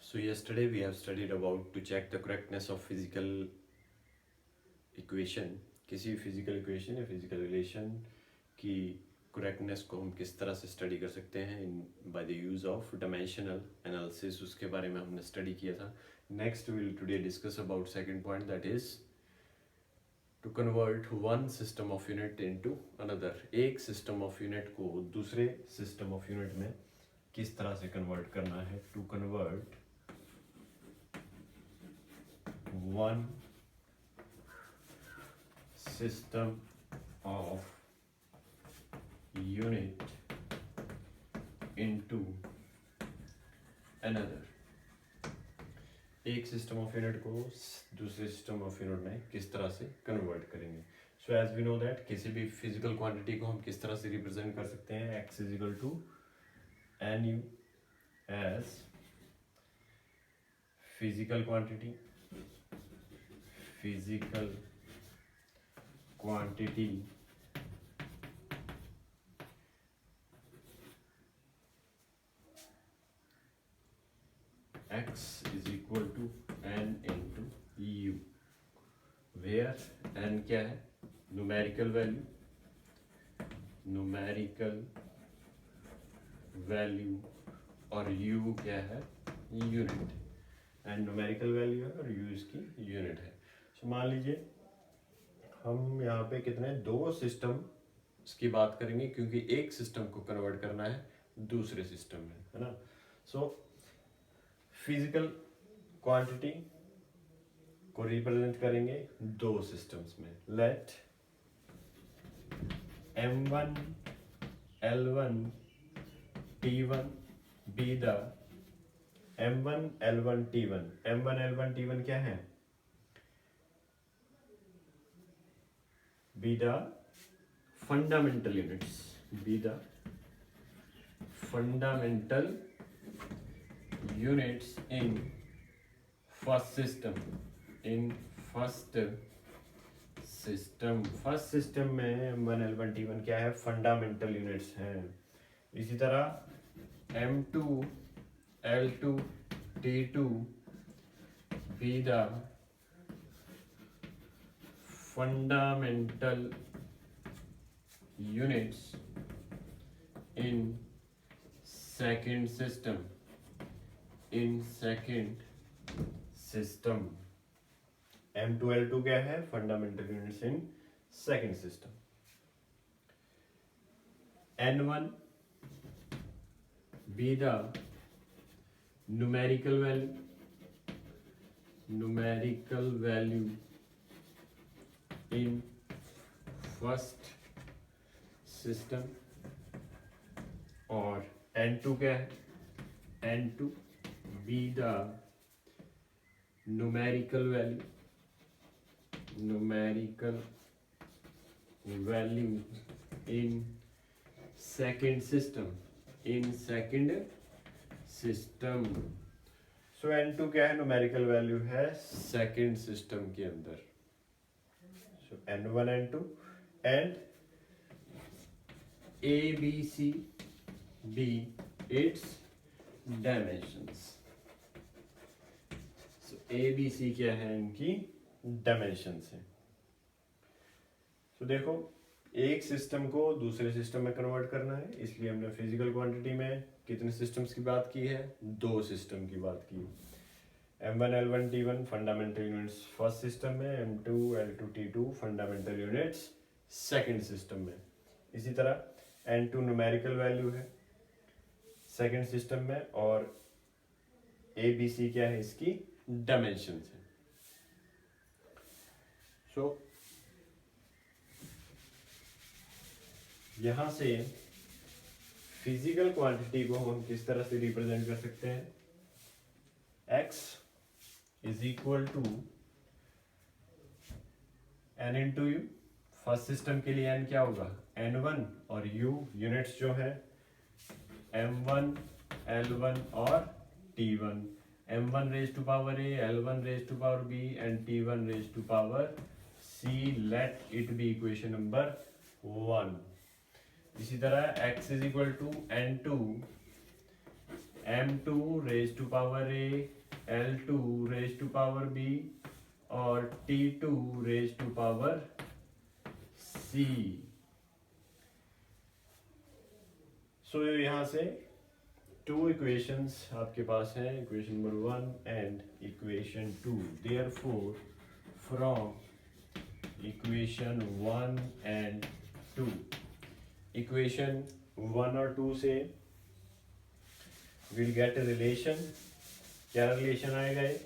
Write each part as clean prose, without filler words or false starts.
So yesterday we have studied about to check the correctness of physical equation. किसी भी physical equation या physical relation की correctness को हम किस तरह से स्टडी कर सकते हैं in by the use of dimensional analysis, उसके बारे में हमने स्टडी किया था. Next will today discuss about second point, that is to convert one system of unit into another. एक सिस्टम ऑफ यूनिट को दूसरे सिस्टम ऑफ यूनिट में किस तरह से कन्वर्ट करना है. To convert one system of unit into another. एक सिस्टम ऑफ यूनिट को दूसरे सिस्टम ऑफ यूनिट में किस तरह से कन्वर्ट करेंगे. So as we know that किसी भी फिजिकल क्वांटिटी को हम किस तरह से रिप्रेजेंट कर सकते हैं. X is equal to n u as physical quantity, physical quantity x is equal to n into u, where n क्या है, numerical value और u क्या है, unit. एंड न्यूमेरिकल वैल्यू है और u इसकी यूनिट है. सो मान लीजिए हम यहाँ पे कितने दो सिस्टम की बात करेंगे, क्योंकि एक सिस्टम को कन्वर्ट करना है दूसरे सिस्टम में, है ना. सो फिजिकल क्वांटिटी को रिप्रेजेंट करेंगे दो सिस्टम्स में. Late m1 l1 t1 be the m1 l1 t1. m1 l1 t1 क्या है, be the fundamental units, be the fundamental units in first system. in first system में m1 l1 t1 क्या है, fundamental units हैं. इसी तरह m2 l2 t2 be the fundamental units in second system. m2 l2 क्या है, fundamental units in second system. n1 be the numerical value in first system. और n2 क्या है, n2 be the numerical value in second system. So n2 क्या है, numerical value है second system के अंदर. So n1 n2 and a b c b its dimensions. So a b c क्या है, इनकी dimensions है. So देखो एक सिस्टम को दूसरे सिस्टम में कन्वर्ट करना है, इसलिए हमने फिजिकल क्वांटिटी में कितने सिस्टम्स की बात की है, दो सिस्टम की बात की. m1 l1 t1 fundamental units first system में, m2 l2 t2 fundamental units second system में. इसी तरह n2 न्यूमेरिकल वैल्यू है सेकंड सिस्टम में और a b c क्या है, इसकी डायमेंशंस है. सो यहां से फिजिकल क्वांटिटी को हम किस तरह से रिप्रेजेंट कर सकते हैं. x is equal to n into u. First system के लिए n क्या होगा, n1 और u यूनिट्स जो है m1 l1 और t1. m1 raise to power a, l1 raise to power b and t1 raise to power c. Let it be equation number 1. इसी तरह x is equal to n2 m2 raise to power a L2 raise to power B और T2 raise to power C। So यहाँ से two equations आपके पास हैं, equation number 1 and equation 2। Therefore from equation 1 and 2, equation 1 और 2 से will get a relation. क्या relation आएगा ये?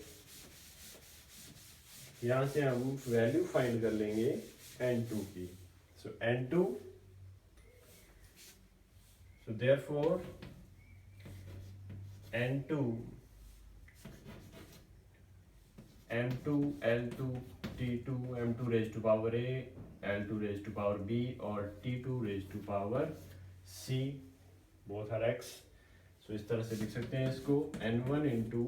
यहाँ से हम वैल्यू फाइंड कर लेंगे n2 की। सो n2, so therefore n2 m2 l2 t2 m2 raised to power a, l2 raised to power b और t2 raised to power c, both are x। so इस तरह से लिख सकते हैं इसको n1 into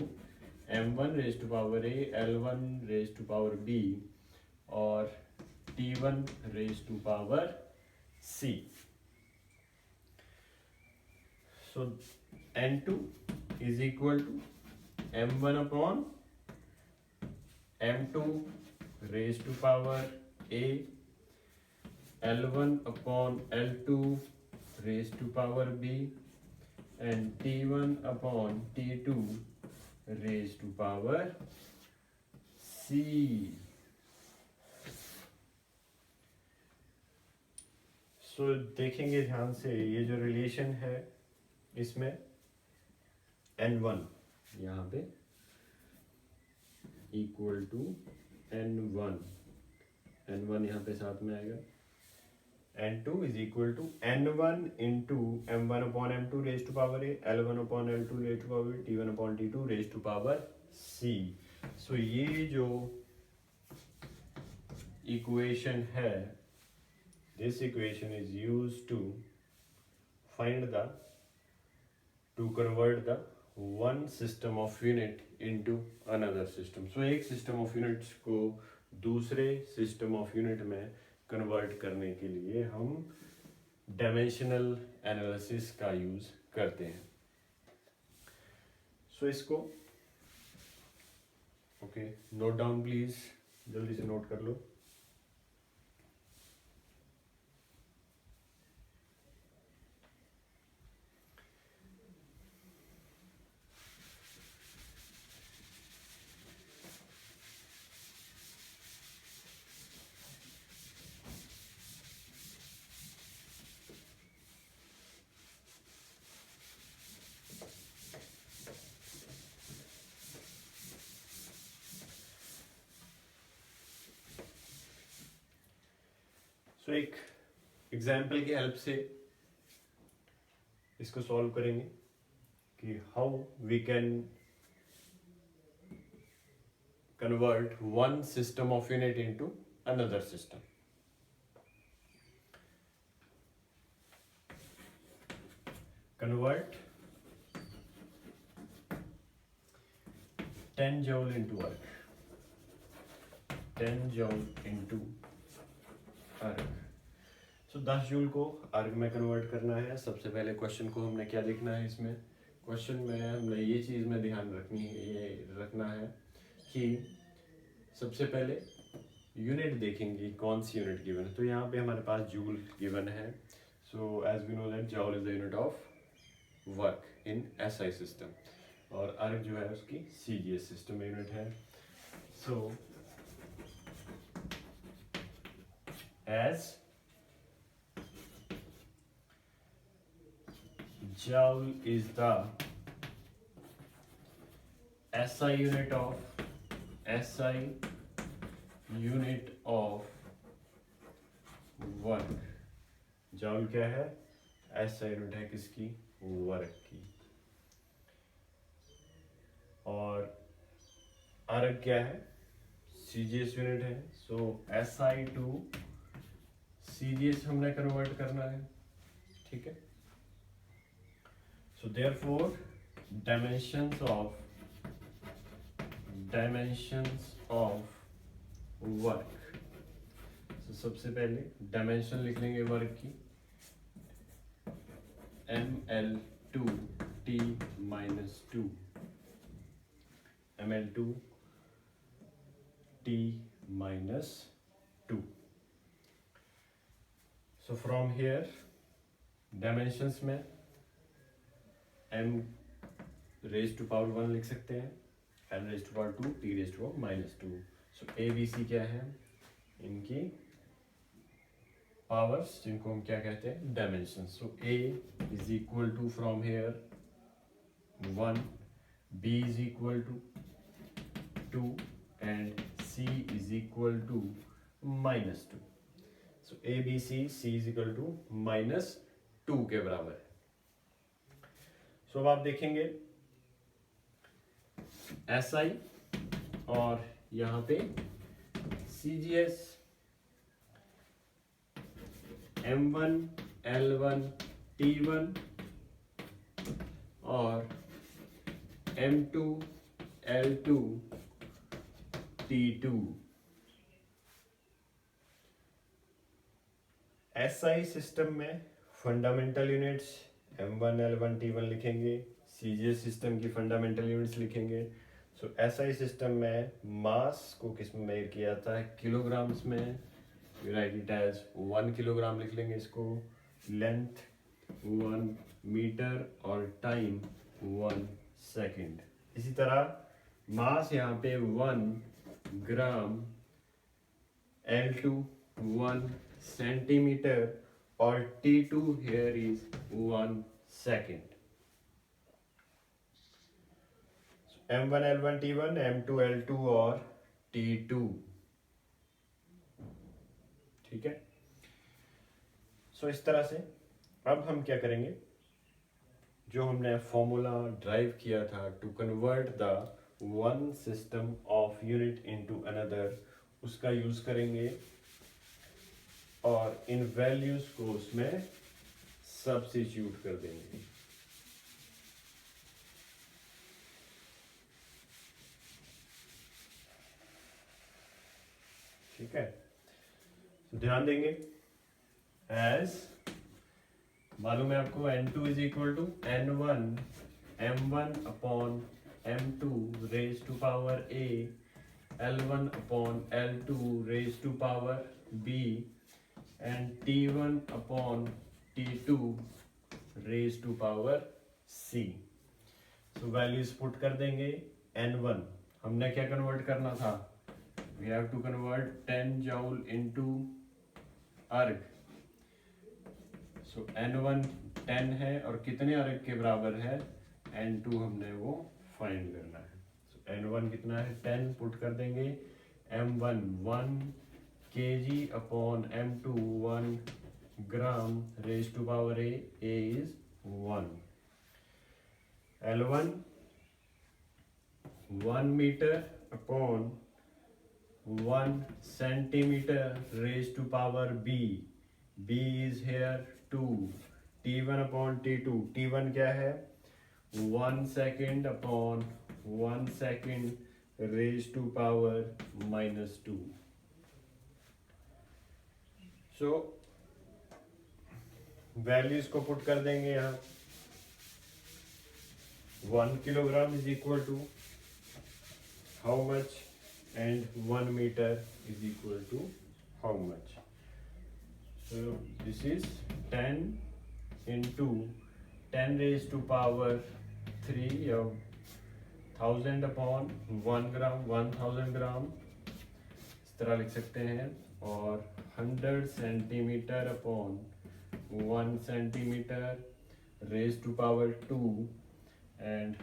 m1 raised to power a, l1 raised to power b और t1 raised to power c। So n2 is equal to m1 upon m2 raised to power a, l1 upon l2 raised to power b and t1 upon t2 raised to power c। So देखेंगे ध्यान से ये जो relation है इसमें n1 यहाँ पे equal to n1 यहाँ पे साथ में आएगा, n2 is equal to n1 into m1 upon m2 raise to power a, l1 upon l2 raise to power b, t1 upon t2 raise to power c। So ये जो equation है, this equation is used to find the to convert the one system of unit into another system। so एक system of units को दूसरे system of unit में convert करने के लिए हम dimensional analysis का use करते हैं। so इसको okay note down please, जल्दी से note कर लो। तो एक एग्जाम्पल की हेल्प से इसको सॉल्व करेंगे कि how we can convert one system of unit into another system. Convert 10 joule into work, 10 joule into अर्ग। सो 10 जूल को अर्ग में कन्वर्ट करना है। सबसे पहले क्वेश्चन को हमने क्या लिखना है, इसमें क्वेश्चन में हमने ये चीज़ में ध्यान रखना है कि सबसे पहले यूनिट देखेंगे कौन सी यूनिट गिवन है। तो यहाँ पे हमारे पास जूल गिवन है। So as we know that joule is the unit of work in SI system और अर्ग जो है उसकी सीजीएस सिस्टम में यूनिट है। सो as joule is the SI unit of work। joule क्या है? SI यूनिट है किसकी? वर्क की। और अर्ग क्या है? CGS यूनिट है। सो SI टू CGS हमने कन्वर्ट करना है, ठीक है। So therefore dimensions of work. So सबसे पहले डायमेंशन लिख लेंगे वर्क की, ML2T-2 ml2 t minus 2. So from here dimensions में m raised to power 1 लिख सकते हैं, n raised to power 2, t raised to power minus 2. So a b c क्या है, इनकी पावर्स जिनको हम क्या कहते हैं, dimensions. So a is equal to from here 1, b is equal to 2 and c is equal to minus 2. सो a b c is equal to minus 2 के बराबर है. सो अब आप देखेंगे SI और यहाँ पे CGS M1 L1 T1 और M2 L2 T2. SI system में fundamental units M1 L1 T1 लिखेंगे, CGS सिस्टम की फंडामेंटल यूनिट्स लिखेंगे. सो SI सिस्टम में मास को किस में मेजर किया जाता है, किलोग्राम्स में. You write it as 1 kilogram लिख लेंगे इसको. लेंथ 1 मीटर और टाइम 1 सेकेंड. इसी तरह मास यहाँ पे 1 ग्राम, L2 1 सेंटीमीटर और T2 here is 1 second. M1 L1 T1, M2 L2 और T2. ठीक है. सो इस तरह से अब हम क्या करेंगे, जो हमने फॉर्मूला ड्राइव किया था to convert the one system of unit into another, उसका यूज करेंगे और इन वैल्यूज को उसमें सब्स्टिट्यूट कर देंगे. ठीक है. तो ध्यान देंगे, एज मालूम है आपको n2 is equal to n1 m1 upon m2 raise to power a, l1 upon l2 raise to power b and t1 upon t2 raise to power c. So values put कर देंगे. n1 हमने क्या convert करना था, we have to convert 10 joule into अर्ग. सो n1 10 है और कितने अर्ग के बराबर है, n2 हमने वो फाइंड करना है. सो n1 कितना है, 10 पुट कर देंगे. m1 1 kg upon m2 1 gram raise to power a is 1. l1 1 metre upon 1 centimeter raised to power b. b is here 2. t1 upon t2. t1 क्या है, 1 second upon 1 second raised to power minus 2. So values को put कर देंगे यहाँ. 1 kilogram is equal to how much and 1 meter is equal to how much. So this is 10 into 10 raised to power 3 or 1000 upon 1 gram, 1000 ग्राम इस तरह लिख सकते हैं. और 100 centimetre upon 1 centimetre raised to power 2 and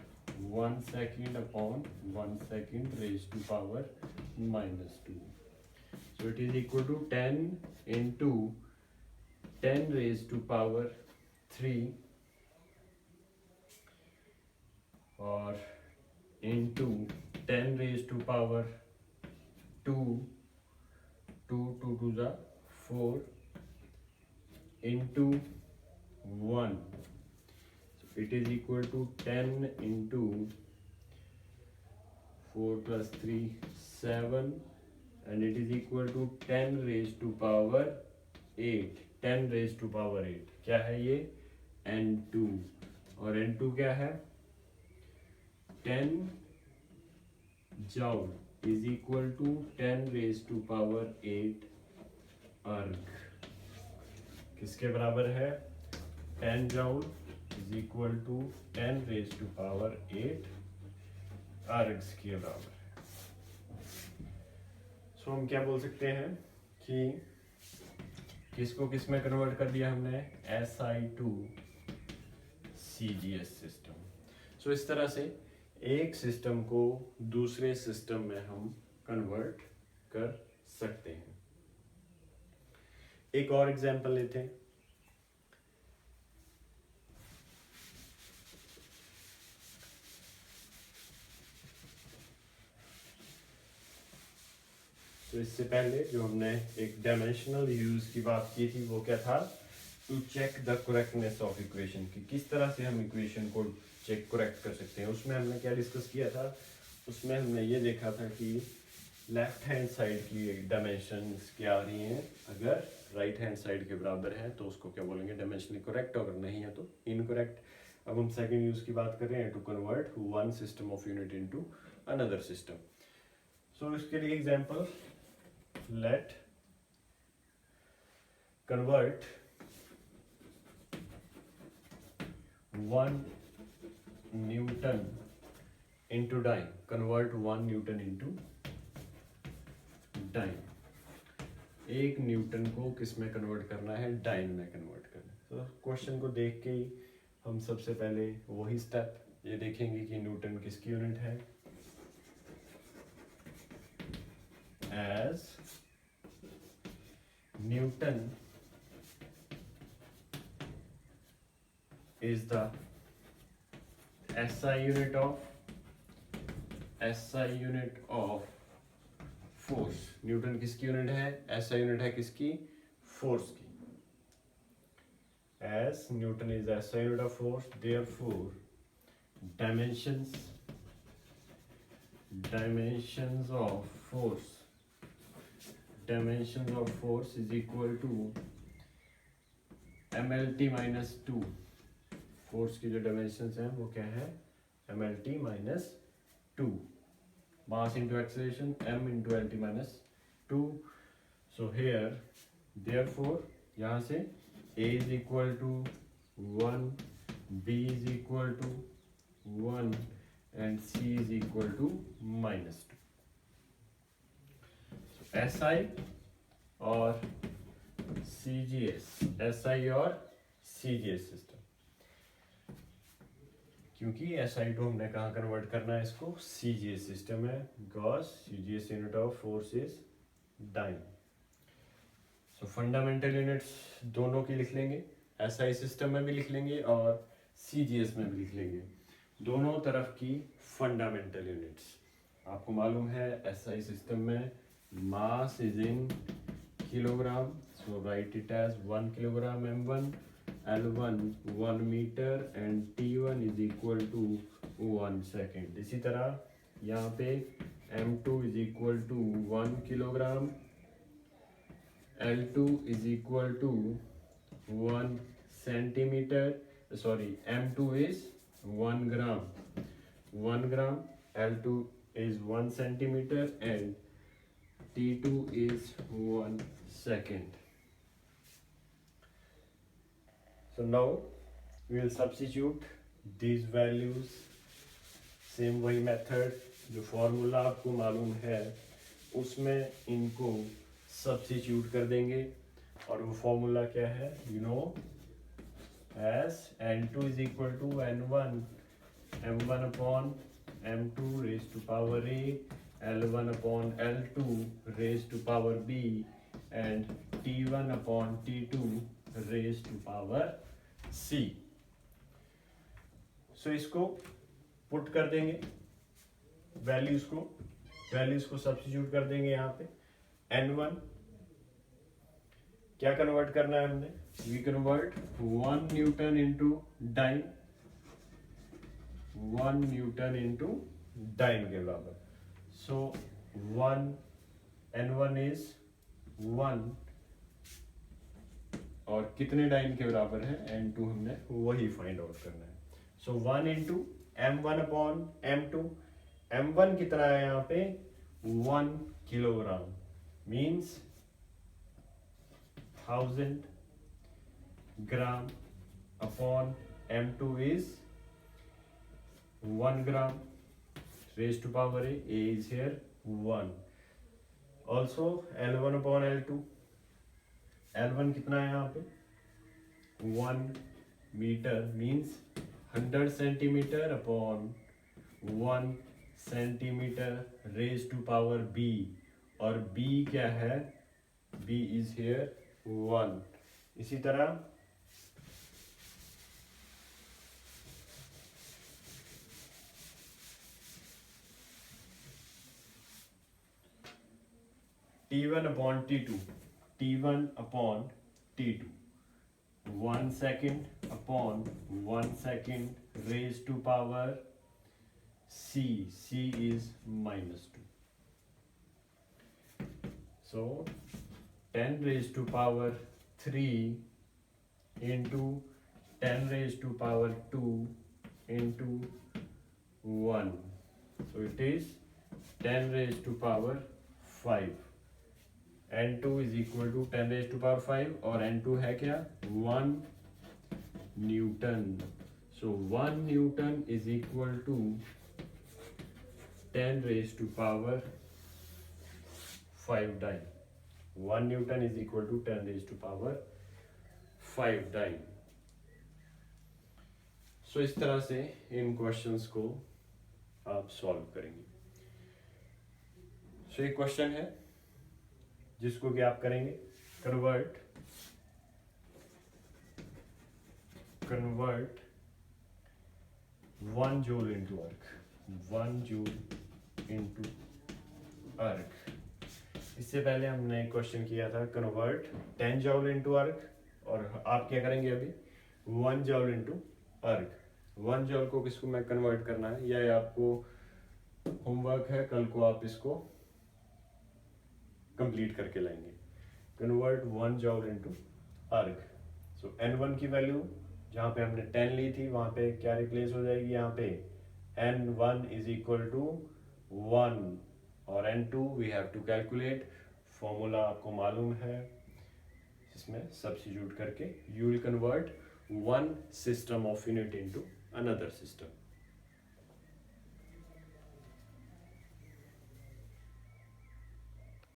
1 second upon 1 second raised to power minus 2. So it is equal to 10 into 10 raised to power 3 or into 10 raised to power 2, 2 to the 4 into 1. It is equal to 10 into 4 plus 3 7 and it is equal to 10 raised to power 8. 10 raised to power 8 क्या है ये, n2. और n2 क्या है, 10 जॉउल is equal to 10⁸ अर्ग। किसके बराबर है? 10 जॉउल इज इक्वल टू 10⁸ अर्ग्स के बराबर है। सो हम क्या बोल सकते हैं कि किसको किस में कन्वर्ट कर दिया हमने? SI to CGS system. So इस तरह से एक सिस्टम को दूसरे सिस्टम में हम कन्वर्ट कर सकते हैं। एक और एग्जांपल लेते हैं। तो इससे पहले जो हमने एक डायमेंशनल यूज की बात की थी वो क्या था? To check the correctness of equation, कि किस तरह से हम इक्वेशन को चेक करेक्ट कर सकते हैं। उसमें हमने क्या डिस्कस किया था? उसमें हमने ये देखा था कि लेफ्ट हैंड साइड की डायमेंशंस क्या आ रही हैं, अगर राइट हैंड साइड के बराबर है तो उसको क्या बोलेंगे? डायमेंशनली करेक्ट, अगर नहीं है तो इनकरेक्ट। अब हम सेकंड यूज की बात कर रहे हैं, to convert one system of unit into another system. So इसके लिए example, let convert 1 Newton into dyne, convert 1 Newton into dyne। एक न्यूटन को किस में कन्वर्ट करना है? डाइन में कन्वर्ट करना है। तो क्वेश्चन को देख के ही हम सबसे पहले वही स्टेप ये देखेंगे कि न्यूटन किसकी यूनिट है? as Newton is the SI unit of force। Newton किसकी यूनिट है? SI यूनिट है किसकी? फोर्स की। as Newton is the SI unit of force, therefore dimensions of force is equal to MLT minus 2। Force की जो dimensions हैं वो क्या है? MLT minus 2। Mass into acceleration M into LT minus 2। So here therefore यहाँ से A is equal to 1, B is equal to 1 and C is equal to minus 2। SI और CGS, SI और CGS सिस्टम, क्योंकि SI टू हमने कहाँ convert करना है इसको? CGS सिस्टम है, because CGS unit of force is dyne. So fundamental units दोनों की लिख लेंगे, SI सिस्टम में भी लिख लेंगे और CGS में भी लिख लेंगे, दोनों तरफ की फंडामेंटल यूनिट्स। आपको मालूम है SI सिस्टम में mass is in kilogram, so write it as 1 kilogram m1, L1 1 meter and T1 is equal to 1 second। इसी तरह यहाँ पे m2 is equal to 1 kilogram, L2 is equal to 1 centimeter, sorry m2 is 1 gram, 1 gram, L2 is 1 centimeter and T2 is 1 second। So now we will substitute these values, same वही method, जो formula आपको मालूम है उसमें इनको substitute कर देंगे। और वो फॉर्मूला क्या है? You know, as N2 is equal to N1 M1 upon M2 raised to power A, L1 upon L2 raised to power B and T1 upon T2 raised to power C। सो इसको put कर देंगे, values को substitute कर देंगे। यहाँ पे N1 क्या convert करना है हमने? We convert 1 newton into dyne, 1 newton into dyne के बराबर। सो 1 N1 इज 1 और कितने डाइन के बराबर है? N2 हमने वही फाइंड आउट करना है। सो 1 into M1 upon M2, m1 कितना है यहाँ पे 1 kilogram means 1000 gram upon m2 is 1 gram raised to power a is here 1. Also L1 upon L2, L1 कितना है यहाँ पे 1 metre means 100 centimetre upon 1 centimetre raise to power b और b क्या है b इज हियर 1. इसी तरह T1 upon T2, T1 upon T2, 1 second upon 1 second raised to power c, c is -2. So 10 raised to power 3 into 10 raised to power 2 into 1. So it is 10 raised to power 5. n2 is equal to 10 raised to power 5 और n2 है क्या 1 Newton. So 1 Newton is equal to 10 raised to power 5 dyne. 1 Newton is equal to 10 raised to power 5 dyne. So इस तरह से इन questions को आप solve करेंगे. So एक क्वेश्चन है जिसको कि आप करेंगे कन्वर्ट 1 जूल इंटू अर्क, 1 जूल इंटू अर्क. इससे पहले हमने एक क्वेश्चन किया था कन्वर्ट 10 जूल इंटू अर्क और आप क्या करेंगे अभी 1 जूल इंटू अर्क. 1 जूल को किसको मैं कन्वर्ट करना है या आपको होमवर्क है, कल को आप इसको कंप्लीट करके लाएंगे. कन्वर्ट 1 जूल इनटू अर्ग. सो n1 की वैल्यू जहाँ पे हमने 10 ली थी वहाँ पे क्या रिप्लेस हो जाएगी, यहाँ पे n1 इज इक्वल टू 1 और n2 we have to calculate. Formula आपको मालूम है, इसमें सब्स्टिट्यूट करके you will convert one system of unit into another system.